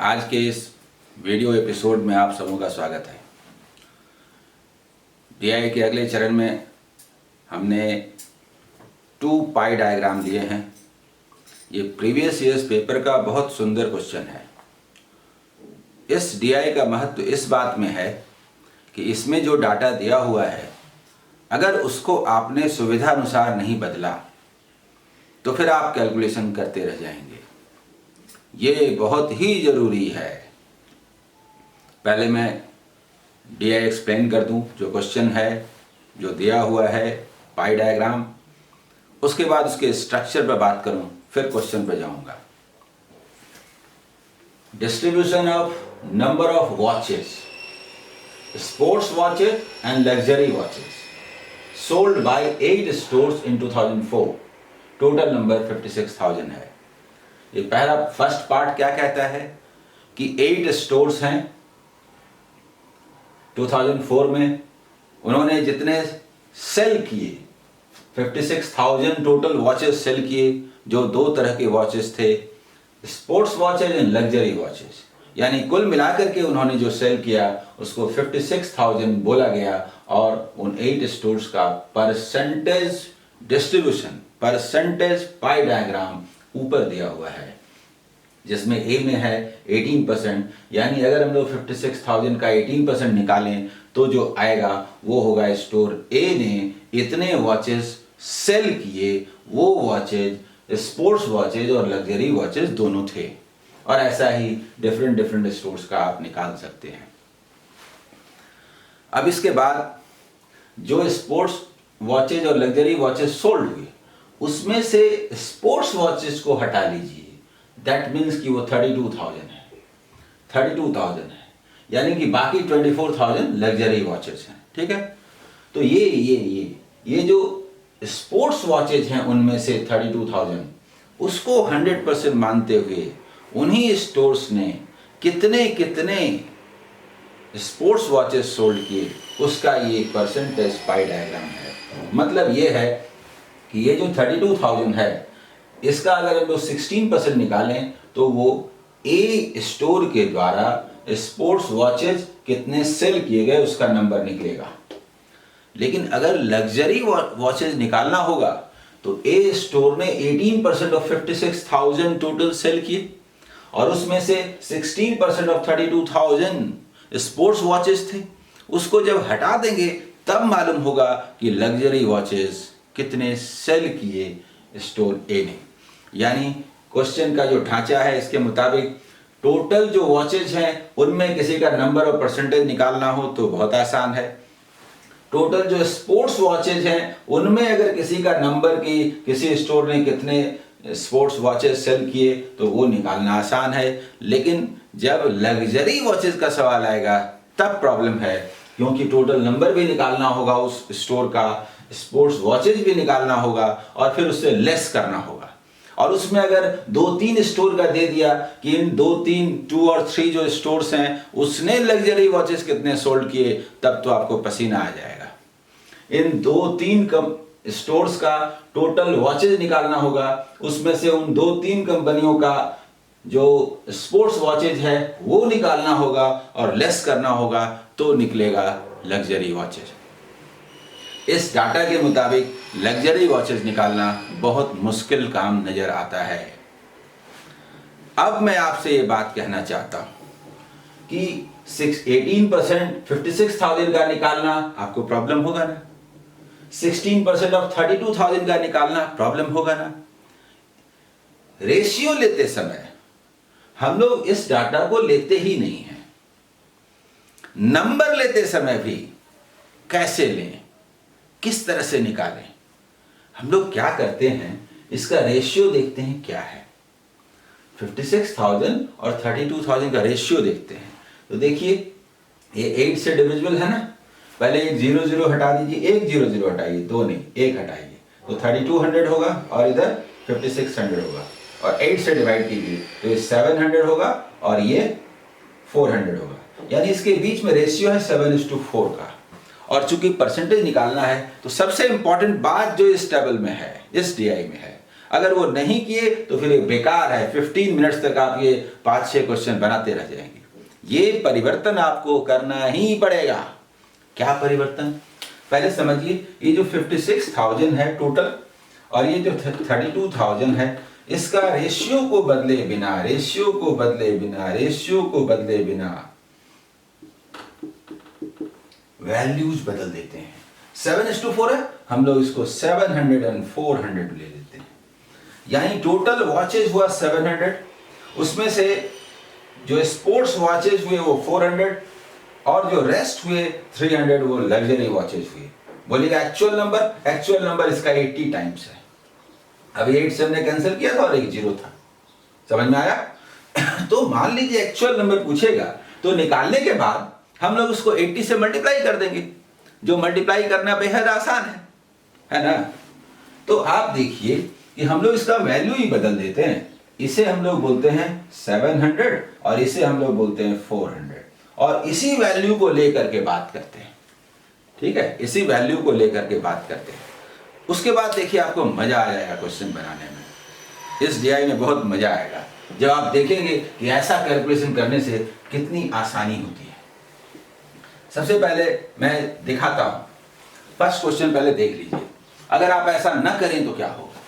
आज के इस वीडियो एपिसोड में आप सबों का स्वागत है। डीआई के अगले चरण में हमने 2 पाई डायग्राम दिए हैं। ये प्रीवियस ईयर्स पेपर का बहुत सुंदर क्वेश्चन है। इस डीआई का महत्व इस बात में है कि इसमें जो डाटा दिया हुआ है, अगर उसको आपने सुविधा अनुसार नहीं बदला तो फिर आप कैलकुलेशन करते रह जाएंगे। ये बहुत ही ज़रूरी है। पहले मैं डीआई एक्सप्लेन कर दूं, जो क्वेश्चन है, जो दिया हुआ है पाई डायग्राम, उसके बाद उसके स्ट्रक्चर पर बात करूं, फिर क्वेश्चन पर जाऊंगा। Distribution of number of watches, sports watches and luxury watches sold by 8 stores in 2004। Total number 56,000 है। ये पहला फर्स्ट पार्ट क्या कहता है कि 8 स्टोर्स हैं 2004 में। उन्होंने जितने सेल किए, 56,000 टोटल वॉचेस सेल किए, जो 2 तरह के वॉचेस थे, sports watches and luxury watches. यानी कुल मिलाकर के उन्होंने जो सेल किया उसको 56,000 बोला गया। और उन 8 स्टोर्स का परसेंटेज डिस्ट्रीब्यूशन, परसेंटेज पाई डायग्राम ऊपर दिया हुआ है, जिसमें ए में है 18%। यानी अगर हम लोग 56,000 का 18% निकालें तो जो आएगा वो होगा स्टोर ए ने इतने वॉचेस सेल किए। वो वॉचेज स्पोर्ट्स वॉचेज और लग्जरी वॉचेस दोनों थे। और ऐसा ही डिफरेंट स्टोर्स का आप निकाल सकते हैं। अब इसके बाद जो स्पोर्ट्स वॉचेज और लग्जरी वॉचेस सोल्ड हुए, उसमें से स्पोर्ट्स वॉचेस को हटा लीजिए। दैट मीन्स कि वो 32,000 है, 32,000 है। यानी कि बाकी 24,000 लग्जरी वॉचेस हैं। ठीक है, तो ये जो स्पोर्ट्स वॉचेज हैं उनमें से 32,000, उसको 100% मानते हुए उन्हीं स्टोर्स ने कितने स्पोर्ट्स वॉचेस सोल्ड किए, उसका ये परसेंटेज पाई डायग्राम है। मतलब ये है कि ये जो 32,000 है, इसका अगर हम लोग 16% निकालें तो वो ए स्टोर के द्वारा स्पोर्ट्स वॉचेज कितने सेल किए गए उसका नंबर निकलेगा। लेकिन अगर लग्जरी वॉचेज निकालना होगा तो ए स्टोर ने 18% ऑफ 56,000 टोटल सेल किए, और उसमें से 16% ऑफ 32,000 स्पोर्ट्स वॉचेज थे। उसको जब हटा देंगे तब मालूम होगा कि लग्जरी वॉचेज कितने सेल किए स्टोर ए ने। यानी क्वेश्चन का जो ढांचा है, इसके मुताबिक टोटल जो वॉचेज हैं उनमें किसी का नंबर और परसेंटेज निकालना हो तो बहुत आसान है। टोटल जो स्पोर्ट्स वॉचेज हैं उनमें अगर किसी का नंबर की किसी स्टोर ने कितने स्पोर्ट्स वॉचेस सेल किए तो वो निकालना आसान है। लेकिन जब लग्जरी वॉचेस का सवाल आएगा तब प्रॉब्लम है, क्योंकि टोटल नंबर भी निकालना होगा उस स्टोर का, स्पोर्ट्स वॉचेज भी निकालना होगा और फिर उससे लेस करना होगा। और उसमें अगर 2-3 स्टोर का दे दिया कि इन 2 और 3 जो स्टोर्स हैं उसने लग्जरी वॉचेस कितने सोल्ड किए, तब तो आपको पसीना आ जाएगा। इन 2-3 स्टोर्स का टोटल वॉचेज निकालना होगा, उसमें से उन 2-3 कंपनियों का जो स्पोर्ट्स वॉचेज है वो निकालना होगा और लेस करना होगा, तो निकलेगा लग्जरी वॉचेज। इस डाटा के मुताबिक लग्जरी वॉचेस निकालना बहुत मुश्किल काम नजर आता है। अब मैं आपसे ये बात कहना चाहता हूं कि 18% 56,000 का निकालना आपको प्रॉब्लम होगा ना, 16% ऑफ 32,000 का निकालना प्रॉब्लम होगा ना। रेशियो लेते समय हम लोग इस डाटा को लेते ही नहीं हैं। नंबर लेते समय भी कैसे लें, किस तरह से निकालें, हम लोग क्या करते हैं, इसका रेशियो देखते हैं क्या है। 56,000 और 32,000 का रेशियो देखते हैं। तो देखिए ये 8 से डिविजिबल है ना। पहले एक 0 हटा दीजिए, एक 0 हटाइए, 2 नहीं, 1 हटाइए, तो 3200 होगा और इधर 5600 होगा। और 8 से डिवाइड कीजिए तो ये 700 होगा और ये 400 होगा। यानी इसके बीच में रेशियो है 7:4 का। और चूंकि परसेंटेज निकालना है तो सबसे इंपॉर्टेंट बात जो इस टेबल में है, इस डीआई में है, अगर वो नहीं किए तो फिर ये बेकार है, 15 मिनट्स तक आप ये 5-6 क्वेश्चन बनाते रह जाएंगे। ये परिवर्तन आपको करना ही पड़ेगा। क्या परिवर्तन? पहले समझिए, ये जो 56,000 है टोटल और ये जो 32,000 है, इसका रेशियो को बदले बिना वैल्यूज बदल देते हैं। 7:4 है, हम लोग इसको 700 और 400 ले लेते हैं। यानी टोटल वॉचेज हुआ 700, उसमें से जो स्पोर्ट्स वॉचेज हुए वो 400 और जो रेस्ट हुए 300 वो लग्जरी वॉचेज हुए। बोलिएगा एक्चुअल नंबर इसका 80 टाइम्स है। अभी 8 से हमने कैंसिल किया था और एक 0 था, समझ में आया? तो मान लीजिए एक्चुअल नंबर पूछेगा तो निकालने के बाद हम लोग उसको 80 से मल्टीप्लाई कर देंगे, जो मल्टीप्लाई करना बेहद आसान है ना? तो आप देखिए कि हम लोग इसका वैल्यू ही बदल देते हैं। इसे हम लोग बोलते हैं 700 और इसे हम लोग बोलते हैं 400 और इसी वैल्यू को लेकर के बात करते हैं। ठीक है, इसी वैल्यू को लेकर के बात करते हैं। उसके बाद देखिए आपको मजा आ जाएगा क्वेश्चन बनाने में। इस DI में बहुत मजा आएगा जब आप देखेंगे कि ऐसा कैलकुलेशन करने से कितनी आसानी होती है। सबसे पहले मैं दिखाता हूं, फर्स्ट क्वेश्चन पहले देख लीजिए। अगर आप ऐसा न करें तो क्या होगा?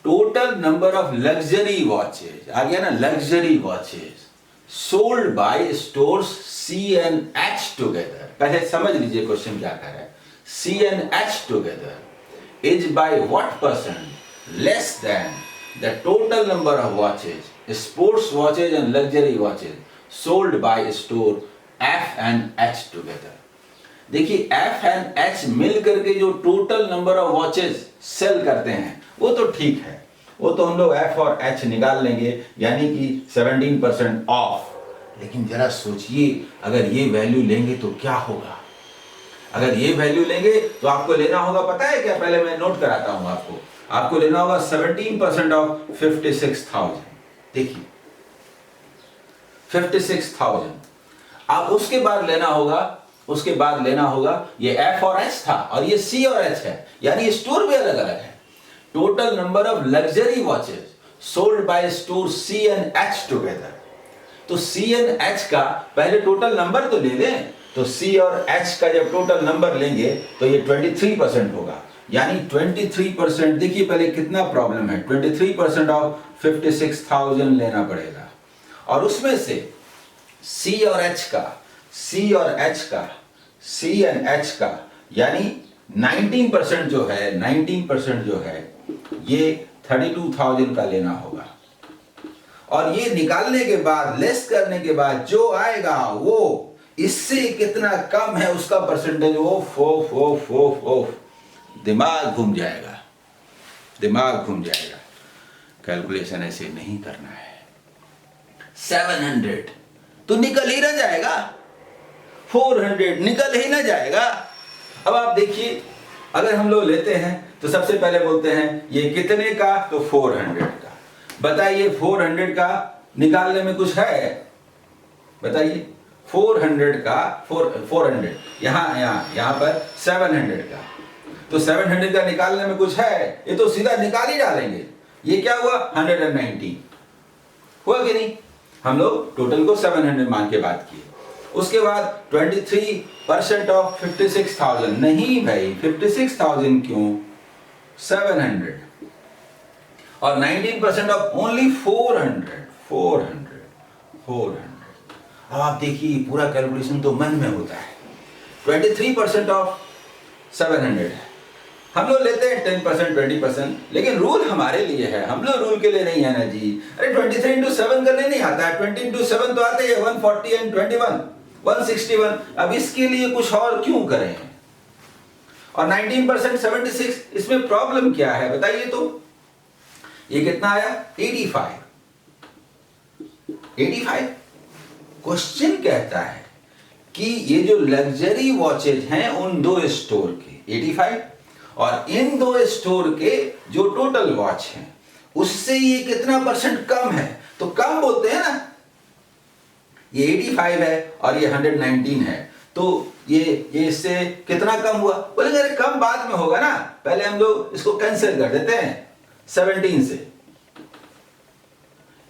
Total number of luxury watches, आ गया ना, luxury watches sold by stores C&H together. पहले समझ लीजिए क्वेश्चन क्या कर रहा है। C&H together is by what percent less than the total number of watches, sports watches and luxury watches sold by store F&H together. देखिए F&H मिल करके जो total number of watches sell करते हैं वो तो ठीक है, वो तो हम लोग F और H निकाल लेंगे, यानी कि 17% ऑफ। लेकिन जरा सोचिए अगर ये वैल्यू लेंगे तो क्या होगा? अगर ये वैल्यू लेंगे तो आपको लेना होगा, पता है क्या? पहले मैं नोट कराता हूं आपको लेना होगा 17% ऑफ 56,000। देखिए 56,000। अब उसके बाद लेना होगा ये F और H था और ये C और H है, यानी स्टोर भी अलग अलग है। Total number of luxury watches sold by store C&H together. तो C&H का पहले टोटल नंबर तो ले लें, तो C और H का जब टोटल नंबर लेंगे तो ये 23% होगा, यानी 23%। देखिए पहले कितना प्रॉब्लम है, 23% ऑफ 56,000 लेना पड़ेगा और उसमें से C और H का यानी 19% जो है ये 32,000 का लेना होगा। और ये निकालने के बाद, लेस करने के बाद जो आएगा वो इससे कितना कम है उसका परसेंटेज, वो दिमाग घूम जाएगा। कैलकुलेशन ऐसे नहीं करना है। 700 तो निकल ही ना जाएगा, 400 निकल ही ना जाएगा। अब आप देखिए अगर हम लोग लेते हैं तो सबसे पहले बोलते हैं ये कितने का, तो 400 का। बताइए 400 का निकालने में कुछ है? बताइए 400 का 400 यहाँ पर 700 का, तो 700 का निकालने में कुछ है? ये तो सीधा निकाल ही डालेंगे। ये क्या हुआ? 190 हुआ कि नहीं? हम लोग टोटल को 700 मान के बात किए। उसके बाद 23% ऑफ 56,000, नहीं भाई 56,000 क्यों, 700 और 19% ऑफ ओनली 400। अब आप देखिए पूरा कैलकुलेशन तो मन में होता है। 23% ऑफ 700 है, हम लोग लेते हैं 10%, 20%, लेकिन रूल हमारे लिए है, हम लोग रूल के लिए नहीं है ना जी। अरे 23 into 7 करने नहीं आता है, 20 into 7 तो आते हैं 140 and 21, 161। अब इसके लिए कुछ और क्यों करें? और 19% 76, इसमें प्रॉब्लम क्या है बताइए? तो ये कितना आया? 85। क्वेश्चन कहता है कि ये जो लग्जरी वॉचेज हैं उन दो स्टोर के 85 और इन दो स्टोर के जो टोटल वॉच हैं उससे ये कितना परसेंट कम है? तो कम बोलते हैं ना, ये 85 है और ये 119 है, तो ये इससे कितना कम हुआ? बोलेंगे अरे कम बाद में होगा ना, पहले हम लोग इसको कैंसिल कर देते हैं। 17 से,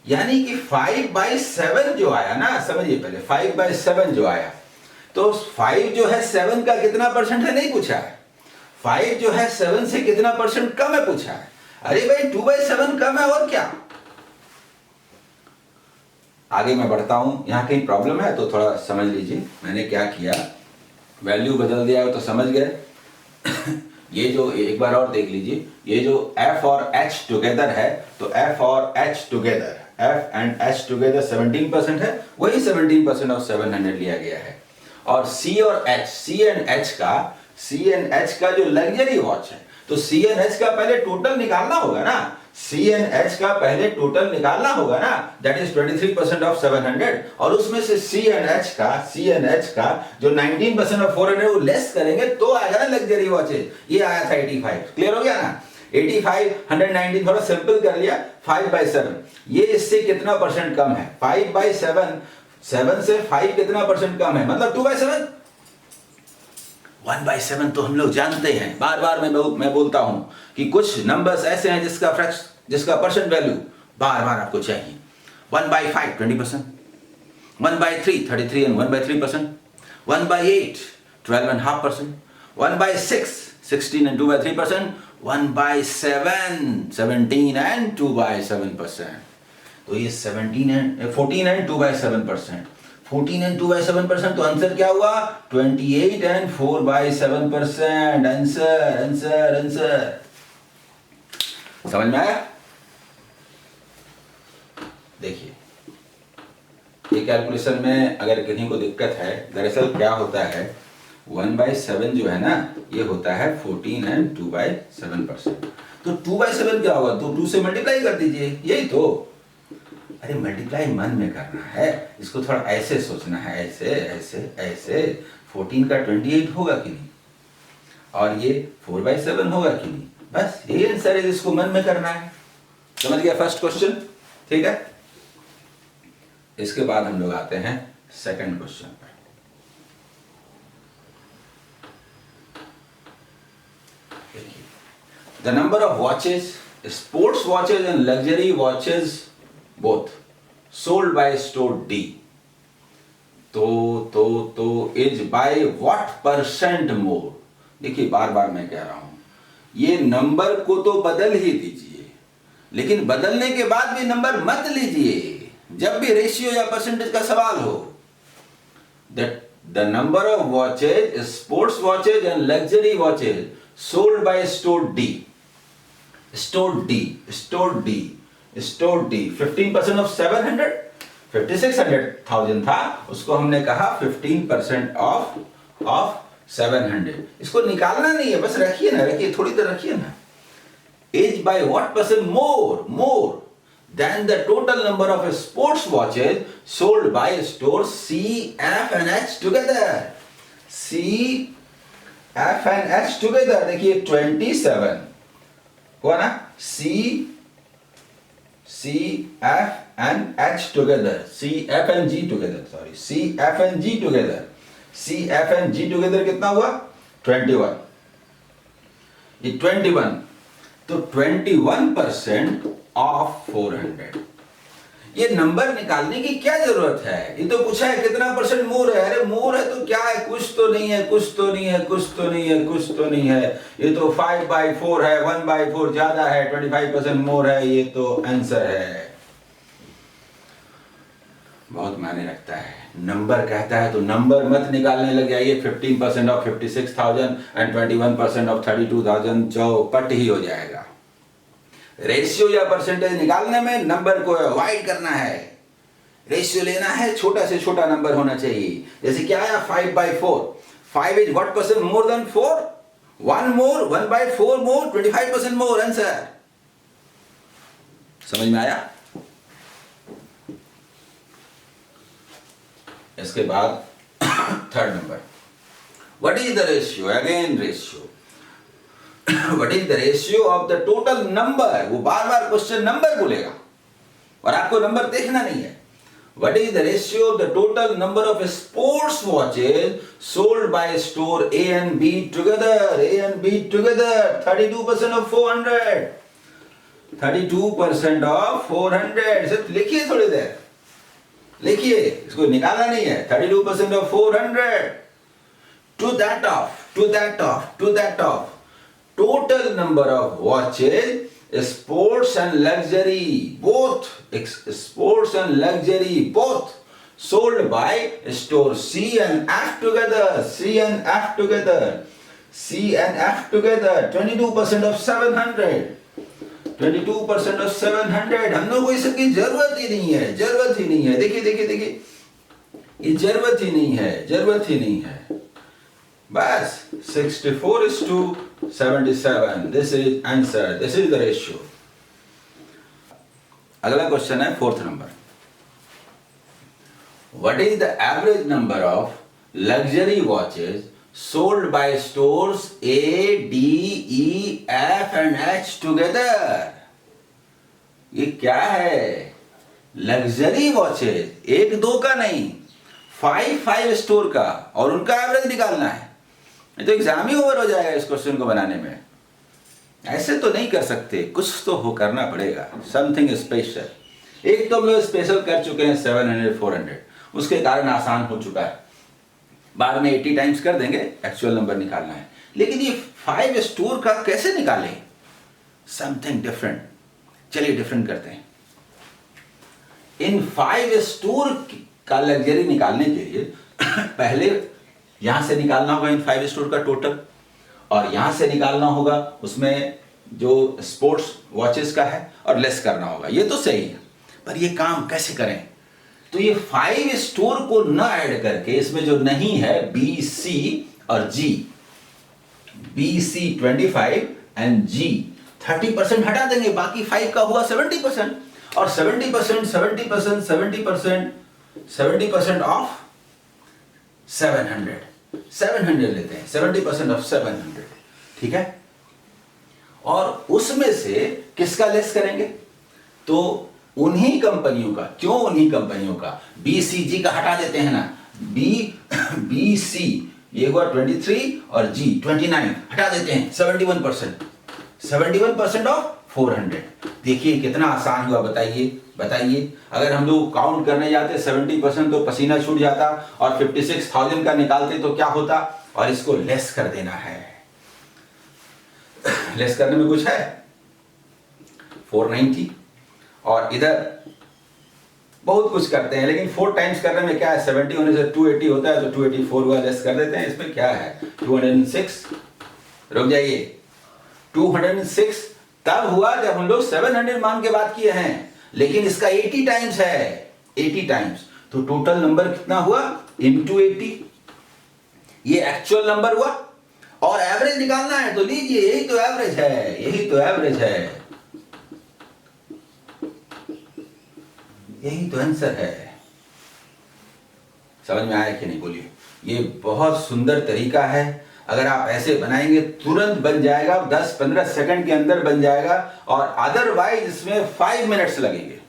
यानी कि 5/7 जो आया ना, समझिए पहले 5/7 जो आया, तो 5 जो है 7 का कितना परसेंट है नहीं पूछा है, 5 जो है 7 से कितना परसेंट कम है पूछा है। अरे भाई 2/7 कम है और क्या। आगे मैं बढ़ता हूं, यहां कहीं प्रॉब्लम है तो थोड़ा समझ लीजिए मैंने क्या किया, वैल्यू बदल दिया हो तो समझ गए। ये जो एक बार और देख लीजिए, ये जो f और h टुगेदर है, तो f और h together, f and h together 17% है, वही 17% ऑफ 700 लिया गया है। और c और h, c एंड h का जो लग्जरी वॉच है, तो c एंड h का पहले टोटल निकालना होगा ना, c एंड h का पहले टोटल निकालना होगा ना, दैट इज 23% ऑफ 700, और उसमें से c एंड h का जो 19% ऑफ 400 वो लेस करेंगे तो आएगा ना लग्जरी वॉचेज। ये आया था 85, क्लियर हो गया ना। 85 119 थोड़ा सिंपल कर लिया, 5/7 ये इससे कितना परसेंट कम है, 5/7, 7 से 5 कितना परसेंट कम है, मतलब 2/7। 1/7 तो हम लोग जानते हैं, बार बार मैं बोलता हूं कि कुछ नंबर्स ऐसे हैं जिसका परसेंट वैल्यू बार बार आपको चाहिए। 1/5 20%, 1/3 33 and 1/3%, 1/8 12.5%, 1/6 16 and 2/3%, 1/7 17 and 2/7%। तो ये 14 and 2/7%, 14 and 2/7%, तो आंसर क्या हुआ 28 and 4/7%। आंसर समझ में आया। देखिए ये कैलकुलेशन में अगर किसी को दिक्कत है, दरअसल क्या होता है 1/7 जो है ना, ये होता है 14 and 2/7%। तो 2/7 क्या होगा, तो 2 से मल्टीप्लाई कर दीजिए, यही तो। अरे मल्टीप्लाई मन में करना है, इसको थोड़ा ऐसे सोचना है, ऐसे ऐसे ऐसे। 14 का 28 होगा कि नहीं, और ये 4/7 होगा कि नहीं, बस यही आंसर है, इसको मन में करना है। समझ गया फर्स्ट क्वेश्चन, ठीक है। इसके बाद हम लोग आते हैं सेकंड क्वेश्चन पर। The number of watches, sports watches and luxury watches both sold by store D, तो is by what percent more। देखिए बार बार मैं कह रहा हूं, ये नंबर को तो बदल ही दीजिए, लेकिन बदलने के बाद भी नंबर मत लीजिए जब भी रेशियो या परसेंटेज का सवाल हो। The number of watches, sports watches and luxury watches sold by store D, store D 15% of 700, 5600,000 था, उसको हमने कहा 15% ऑफ 700। इसको निकालना नहीं है, बस रखिए ना, रखिए थोड़ी देर रखिए ना। As by what percent more than the total number of sports watches sold by store C, F and H together. C, F and H together, देखिए 27 हुआ ना, C, F and H together, C, F and G together, sorry, C, F and G together, C, F and G together कितना हुआ 21, ये 21, तो 21% of 400। ये number निकालने की क्या जरूरत है, ये तो पूछा है कितना परसेंट मोर है। अरे मोर है तो क्या है, कुछ तो नहीं है, कुछ तो नहीं है, कुछ तो नहीं है, कुछ तो नहीं है। ये तो 5/4 है, 1/4 ज्यादा है, 25% मोर है, ये तो आंसर है। बहुत मायने रखता है, नंबर कहता है तो नंबर मत निकालने लग जाइए। 15% ऑफ 56,000 एंड 21% ऑफ 32,000 चौपट ही हो जाएगा। रेशियो या परसेंटेज निकालने में नंबर को अवॉइड करना है, रेशियो लेना है, छोटा से छोटा नंबर होना चाहिए। जैसे क्या आया 5/4, 5 is what percent more then 4, 1 more, 1/4 more, 25% more, answer. समझ में आया। इसके बाद third number, what is the ratio, again ratio, what is the ratio of the total number. वो बार बार क्वेश्चन नंबर बोलेगा और आपको नंबर देखना नहीं है। What is the ratio of the total number of sports watches sold by store A and B together, A and B together, 32% of 400। 32% of 400। इसे लिखिए थोड़ी देर, लिखिए, इसको निकालना नहीं है। 32% of 400 to that of total number of watches, sports and luxury both sold by store C and F together, 22% of 700, 22% of 700। हम लोग को इस सब की जरूरत ही नहीं है। देखिए, ये जरूरत ही नहीं है। बस 64:77, this is answer, this is the ratio. अगला क्वेश्चन है 4th number. What is the average number of luxury watches sold by stores A, D, E, F and H together? ये क्या है? लग्जरी वॉचेज, 1-2 का नहीं, 5 स्टोर का, और उनका एवरेज निकालना है। ये तो एग्जाम ही ओवर हो जाएगा इस क्वेश्चन को बनाने में। ऐसे तो नहीं कर सकते, कुछ तो हो करना पड़ेगा, समथिंग स्पेशल। एक तो हम लोग स्पेशल कर चुके हैं 700 400, उसके कारण आसान हो चुका है। बाद में 80 टाइम्स कर देंगे, एक्चुअल नंबर निकालना है। लेकिन ये 5 स्टोर का कैसे निकालें? Something different. चलिए डिफरेंट करते हैं। इन 5 स्टोर का लग्जरी निकालने के लिए पहले यहां से निकालना होगा इन 5 स्टोर का टोटल, और यहां से निकालना होगा उसमें जो स्पोर्ट्स वॉचेस का है, और लेस करना होगा। ये तो सही है, पर ये काम कैसे करें? तो ये 5 स्टोर को न ऐड करके इसमें जो नहीं है B, C और G, B, C 25 and G 30% हटा देंगे, बाकी 5 का हुआ 70%, और 70% ऑफ 700 लेते हैं, 70% ऑफ 700, ठीक है। और उसमें से किसका लेस करेंगे? तो उन्हीं कंपनियों का। क्यों उन्हीं कंपनियों का? BCG का हटा देते हैं ना। BC ये हुआ 23 और G 29, हटा देते हैं 71% ऑफ 400। देखिए कितना आसान हुआ, बताइए। अगर हम लोग काउंट करने जाते 70% तो पसीना छूट जाता, और 56,000 का निकालते तो क्या होता? और इसको लेस कर देना है। लेस करने में कुछ है, 490, और इधर बहुत कुछ करते हैं, लेकिन 4 टाइम्स करने में क्या है, 70 होने से 280 होता है, तो 284 हुआ, लेस कर देते हैं। इसमें क्या है, 206, रुक जाइए, 206 तब हुआ जब हम लोग 700 मान के बात किए हैं, लेकिन इसका 80 टाइम्स है, 80 टाइम्स, तो टोटल नंबर कितना हुआ, इंटू 80। ये एक्चुअल नंबर हुआ, और एवरेज निकालना है तो लीजिए, यही तो एवरेज है, यही तो आंसर है। समझ में आया कि नहीं, बोलिए। ये बहुत सुंदर तरीका है, अगर आप ऐसे बनाएंगे तुरंत बन जाएगा, 10-15 सेकंड के अंदर बन जाएगा, और अदरवाइज इसमें 5 मिनट्स लगेंगे।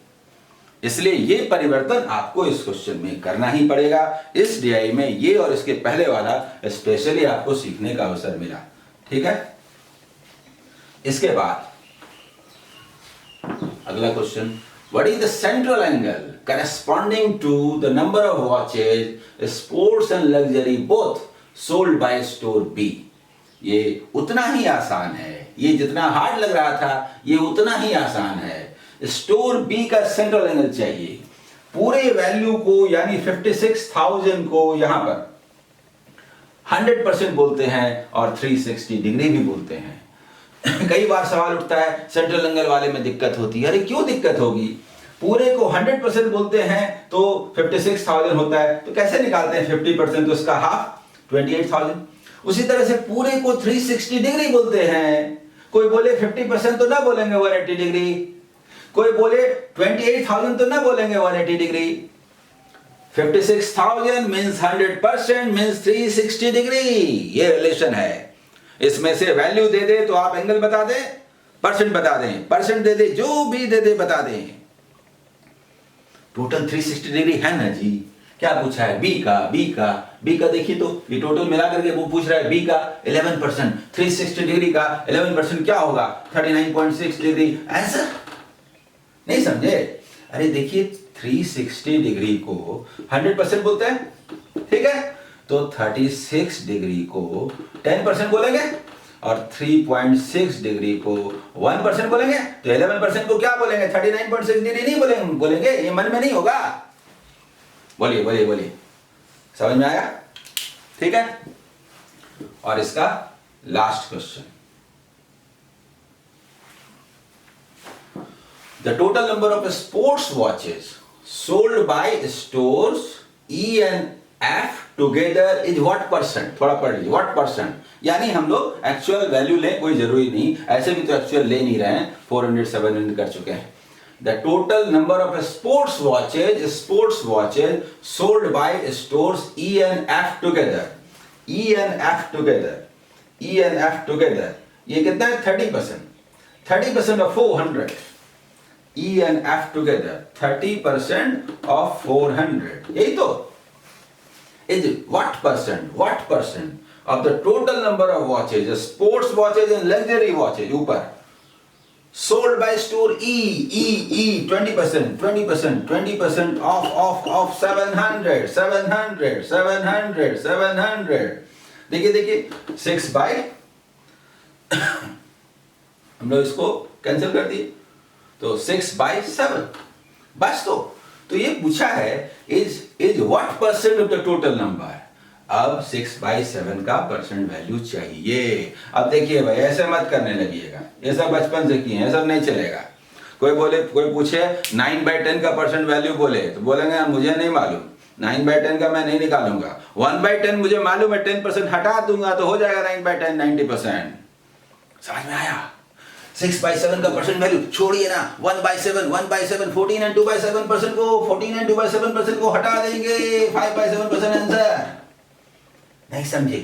इसलिए ये परिवर्तन आपको इस क्वेश्चन में करना ही पड़ेगा। इस DI में ये और इसके पहले वाला स्पेशली आपको सीखने का अवसर मिला, ठीक है। इसके बाद अगला question, what is the central angle corresponding to the number of watches sports and luxury both sold by store B? ये उतना ही आसान है, ये जितना हार्ड लग रहा था ये उतना ही आसान है। स्टोर B का सेंट्रल एंगल चाहिए, पूरे वैल्यू को यानी 56,000 को यहां पर 100% बोलते हैं, और 360 डिग्री भी बोलते हैं। कई बार सवाल उठता है सेंट्रल एंगल वाले में दिक्कत होती है। अरे क्यों दिक्कत होगी? पूरे को 100% बोलते हैं तो 56,000 होता है, तो कैसे निकालते हैं 50%? तो इसका हाफ 28,000। उसी तरह से पूरे को 360 डिग्री बोलते हैं, कोई बोले 50% तो ना बोलेंगे 180 डिग्री, कोई बोले 28,000 तो ना बोलेंगे 180 डिग्री। 56,000 मींस 100% मींस 360 डिग्री, ये रिलेशन है। इसमें से वैल्यू दे दे तो आप एंगल बता दें, परसेंट बता दें, परसेंट दे दे, जो भी दे दे बता दें। टोटल 360 डिग्री है ना जी, क्या पूछा है? बी का देखिए तो ये टोटल मिला करके वो पूछ रहा है बी का 11%, 360 डिग्री का 11% क्या होगा? 39.6 डिग्री। आंसर नहीं समझे? अरे देखिए 360 डिग्री को 100% बोलते हैं, ठीक है? तो 36 डिग्री को 10% बोलेंगे और 3.6 डिग्री को 1% बोलेंगे, तो 11% को क्या बोलेंगे? 39.6 डिग्री नहीं बोलेंगे, ये मन में नहीं होगा। बोलिए समझ में आया? ठीक है। और इसका last question, the total number of sports watches sold by stores E and F together is what percent? थोड़ा पढ़ लीजिए, व्हाट परसेंट, यानी हम लोग एक्चुअल वैल्यू लें, कोई जरूरी नहीं, ऐसे भी तो एक्चुअल ले नहीं रहे हैं, 400 700 कर चुके हैं। The total number of sports watches sold by stores E and F together, ये कितना है? 30%, 30% of 400, E and F together 30% of 400, यही तो is what percent of the total number of watches, sports watches and luxury watches, ऊपर sold by store E 20% of 700। देखिए 6 bye हम लोग इसको कैंसिल कर दिए, तो 6 by 7 बस। तो ये पूछा है is what percent of the total number. अब 6 by 7 का परसेंट वैल्यू चाहिए। अब देखिए भाई, ऐसे मत करने लगिएगा, ये सब बचपन से किए हैं, सब नहीं चलेगा। कोई पूछे 9 by 10 का परसेंट वैल्यू बोले, तो बोलेंगे मुझे नहीं मालूम, 9 by 10 का मैं नहीं निकालूंगा। 1 by 10 मुझे मालूम है, 10% हटा दूंगा तो हो जाएगा 9 by 10 90%। समझ में आया? 6 by 7 का परसेंट वैल्यू छोड़िए ना, 1 by 7 14 and 2 by 7% को 14 and 2 by 7% को हटा देंगे, 5 by 7% आंसर। नहीं समझे?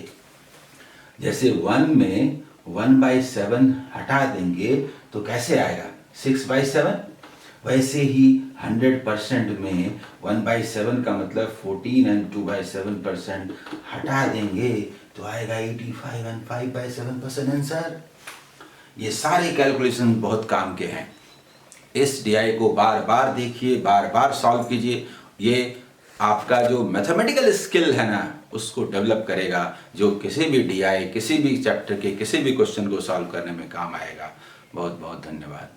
जैसे 1 में 1 by 7 हटा देंगे तो कैसे आएगा? 6 by 7। वैसे ही 100% में 1 by 7 का मतलब 14 and 2 by 7% हटा देंगे तो आएगा 85 and 5 by 7% आंसर। ये सारे कैलकुलेशन बहुत काम के हैं। इस डीआई को बार बार देखिए, बार बार सॉल्व कीजिए। ये आपका जो मैथमेटिकल स्किल है ना, उसको डेवलप करेगा, जो किसी भी डीआई, किसी भी चैप्टर के किसी भी क्वेश्चन को सॉल्व करने में काम आएगा। बहुत बहुत धन्यवाद।